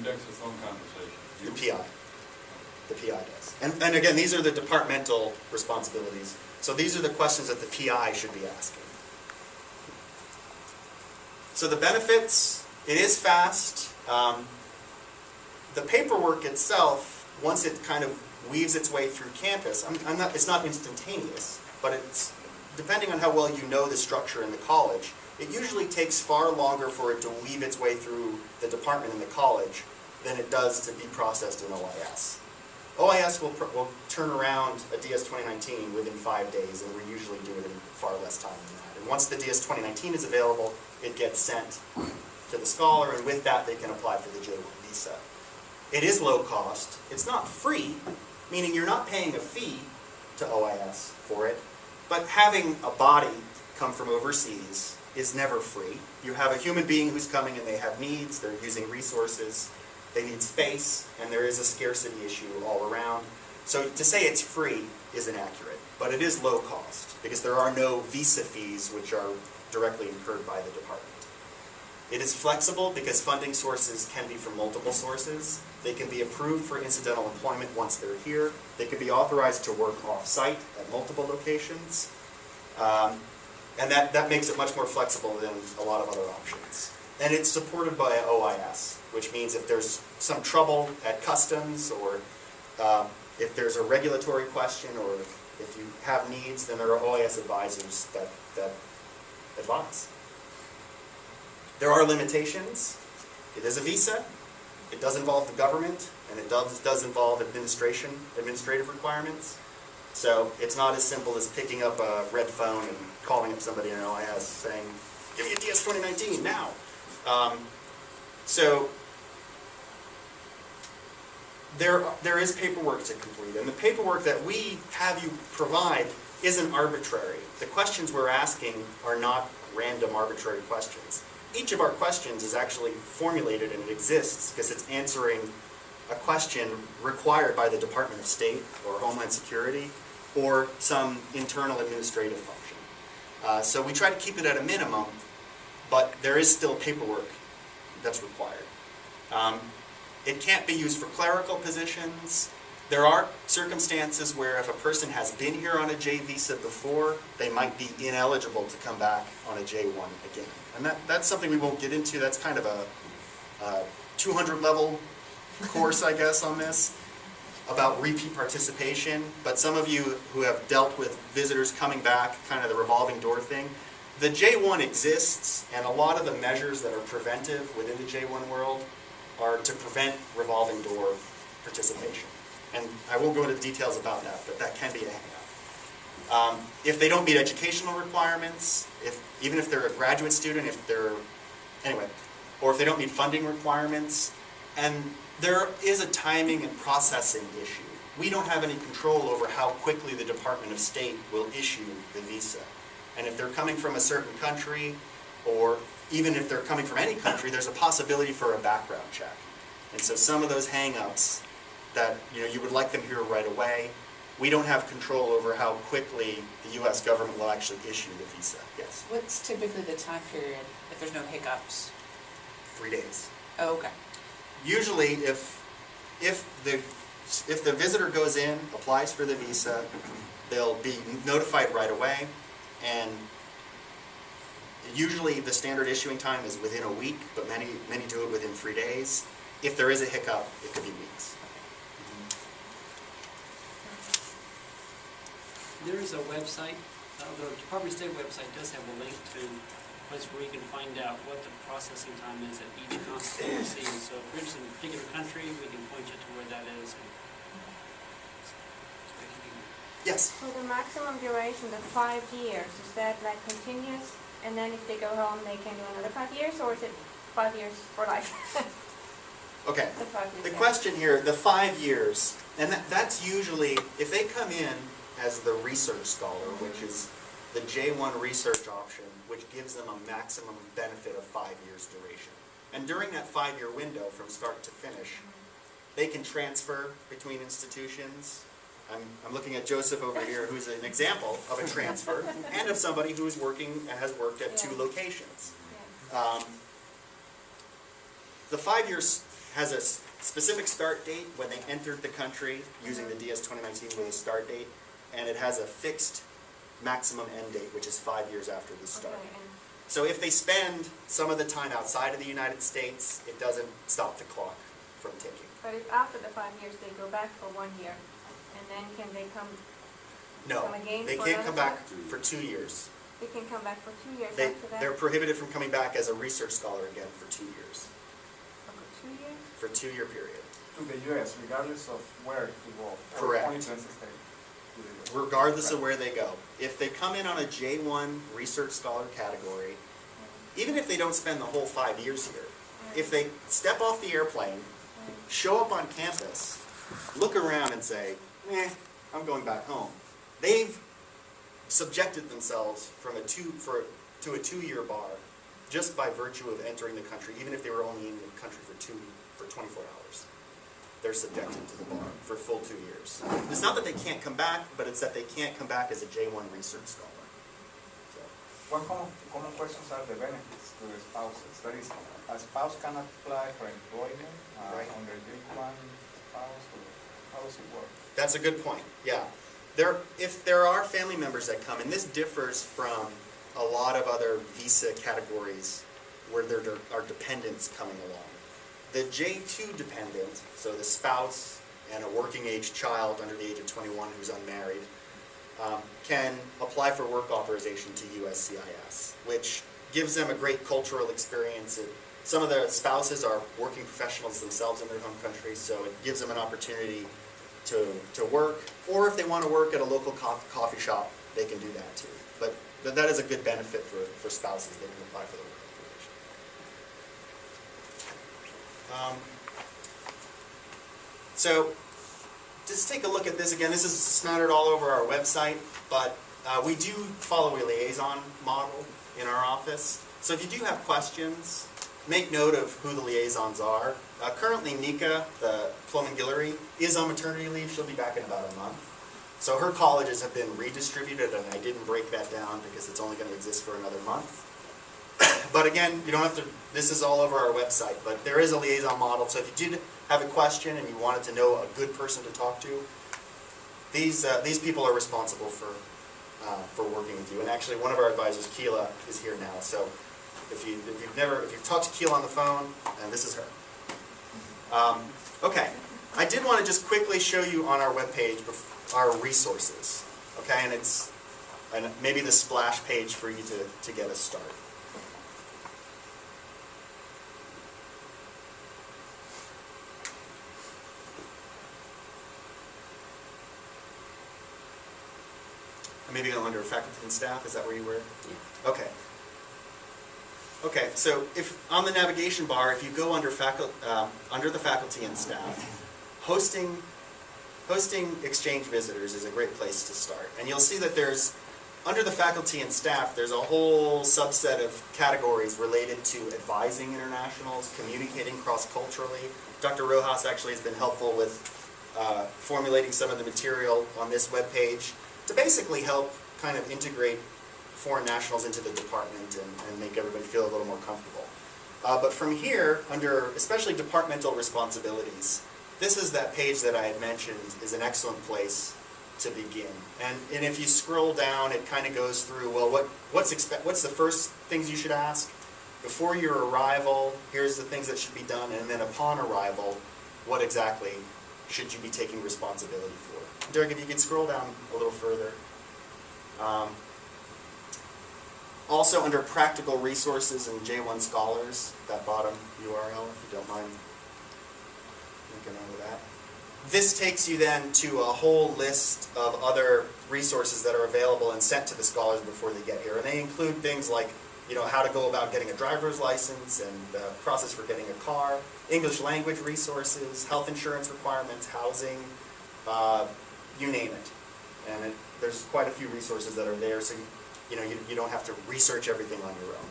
conducts its own conversation? The PI. The PI does. And again, these are the departmental responsibilities. So these are the questions that the PI should be asking. So the benefits, it is fast. The paperwork itself, once it kind of weaves its way through campus, it's not instantaneous, but it's, depending on how well you know the structure in the college, it usually takes far longer for it to weave its way through the department in the college than it does to be processed in OIS. OIS will turn around a DS 2019 within 5 days, and we usually do it in far less time than that. And once the DS 2019 is available, it gets sent to the scholar, and with that they can apply for the J-1 visa. It is low cost. It's not free, meaning you're not paying a fee to OIS for it, but having a body come from overseas is never free. You have a human being who's coming and they have needs, they're using resources, they need space, and there is a scarcity issue all around. So to say it's free is inaccurate, but it is low cost because there are no visa fees which are directly incurred by the department. It is flexible because funding sources can be from multiple sources. They can be approved for incidental employment once they're here. They can be authorized to work off-site at multiple locations. And that makes it much more flexible than a lot of other options. And it's supported by OIS, which means if there's some trouble at customs, or if there's a regulatory question, or if you have needs, then there are OIS advisors that advise. There are limitations. It is a visa. It does involve the government, and it does involve administrative requirements. So it's not as simple as picking up a red phone and calling up somebody in an OIS saying, "Give me a DS 2019 now." So there is paperwork to complete, and the paperwork that we have you provide isn't arbitrary. The questions we're asking are not random arbitrary questions. Each of our questions is actually formulated, and it exists because it's answering a question required by the Department of State or Homeland Security or some internal administrative function. So we try to keep it at a minimum, but there is still paperwork that's required. It can't be used for clerical positions. There are circumstances where if a person has been here on a J visa before, they might be ineligible to come back on a J1 again. And that's something we won't get into. That's kind of a 200-level course, I guess, on this, about repeat participation. But some of you who have dealt with visitors coming back, kind of the revolving door thing, the J1 exists, and a lot of the measures that are preventive within the J1 world are to prevent revolving door participation. And I won't go into the details about that, but that can be a hang-up. If they don't meet educational requirements, even if they're a graduate student, or if they don't meet funding requirements, and there is a timing and processing issue. We don't have any control over how quickly the Department of State will issue the visa. And if they're coming from a certain country, or even if they're coming from any country, there's a possibility for a background check. And so some of those hang-ups that you would like them here right away, we don't have control over how quickly the U.S. government will actually issue the visa. Yes? What's typically the time period if there's no hiccups? 3 days. Oh, okay. Usually, if the visitor goes in, applies for the visa, they'll be notified right away, and usually the standard issuing time is within a week, but many do it within 3 days. If there is a hiccup, it could be weeks. There is a website, the Department of State website does have a link to a place where you can find out what the processing time is at each consulate. So if you're interested in a particular country, we can point you to where that is. Yes? So the maximum duration, the 5 years, is that like continuous? And then if they go home, they can do another 5 years, or is it 5 years for life? Okay. The question here, the 5 years, and that's usually, if they come in as the research scholar, which is the J1 research option, which gives them a maximum benefit of 5 years duration. And during that 5-year window, from start to finish, they can transfer between institutions. I'm looking at Joseph over here, who's an example of a transfer, and of somebody who is working and has worked at 2 locations. The 5 years has a specific start date when they entered the country using the DS 2019 with a start date, and it has a fixed maximum end date, which is 5 years after the start. Okay, and So if they spend some of the time outside of the United States, it doesn't stop the clock from ticking. but if after the 5 years they go back for 1 year, and then can they come No, Come again they for can't come another back for 2 years. They can come back for 2 years They, after that? they're prohibited from coming back as a research scholar again for 2 years, For 2 years? for a 2-year period. To the US, regardless of where to go. Correct. Or only to NC State. To the US. Regardless of where they go. If they come in on a J-1 research scholar category, even if they don't spend the whole 5 years here, if they step off the airplane, show up on campus, look around and say, I'm going back home, they've subjected themselves to a 2-year bar just by virtue of entering the country, even if they were only in the country for 24 hours. They're subjected to the bar for full 2 years. It's not that they can't come back, but it's that they can't come back as a J-1 research scholar. So, What common questions are the benefits to the spouses? That is, a spouse can apply for employment Right. under J-1 spouse, or how does it work? that's a good point, yeah. If there are family members that come, and this differs from a lot of other visa categories where there are dependents coming along. The J-2 dependent, so the spouse and a working age child under the age of 21 who's unmarried, can apply for work authorization to USCIS, which gives them a great cultural experience. Some of the spouses are working professionals themselves in their home country, so it gives them an opportunity to work, or if they want to work at a local coffee shop, they can do that too. But that is a good benefit for spouses. They can apply for the work authorization. So just take a look at this again. This is smattered all over our website, but we do follow a liaison model in our office. So if you do have questions, make note of who the liaisons are. Currently, Nika, the Cloman Guillory, is on maternity leave. She'll be back in about a month. So her colleges have been redistributed, and I didn't break that down because it's only going to exist for another month. But again, you don't have to, this is all over our website, but there is a liaison model. So if you did have a question and you wanted to know a good person to talk to, these people are responsible for working with you. And actually, one of our advisors, Keela, is here now. So if you've talked to Keela on the phone, and this is her. Okay, I did want to just quickly show you on our webpage our resources. Okay, and maybe the splash page for you to get us started. Maybe under faculty and staff, is that where you were? Yeah. Okay. Okay, so if on the navigation bar, if you go under the faculty and staff, hosting exchange visitors is a great place to start. And you'll see that there's, under the faculty and staff, there's a whole subset of categories related to advising internationals, communicating cross-culturally. Dr. Rojas actually has been helpful with formulating some of the material on this webpage to basically help kind of integrate foreign nationals into the department and make everybody feel a little more comfortable. But from here, under especially departmental responsibilities, this is that page that I had mentioned is an excellent place to begin. And if you scroll down, it kind of goes through, well, what's the first things you should ask? Before your arrival, here's the things that should be done, and then upon arrival, what exactly should you be taking responsibility for? Derek, if you could scroll down a little further. Also under practical resources and J-1 scholars, that bottom URL, if you don't mind making note of that. This takes you then to a whole list of other resources that are available and sent to the scholars before they get here. And they include things like, how to go about getting a driver's license and the process for getting a car, English language resources, health insurance requirements, housing, you name it. And there's quite a few resources that are there, so you don't have to research everything on your own.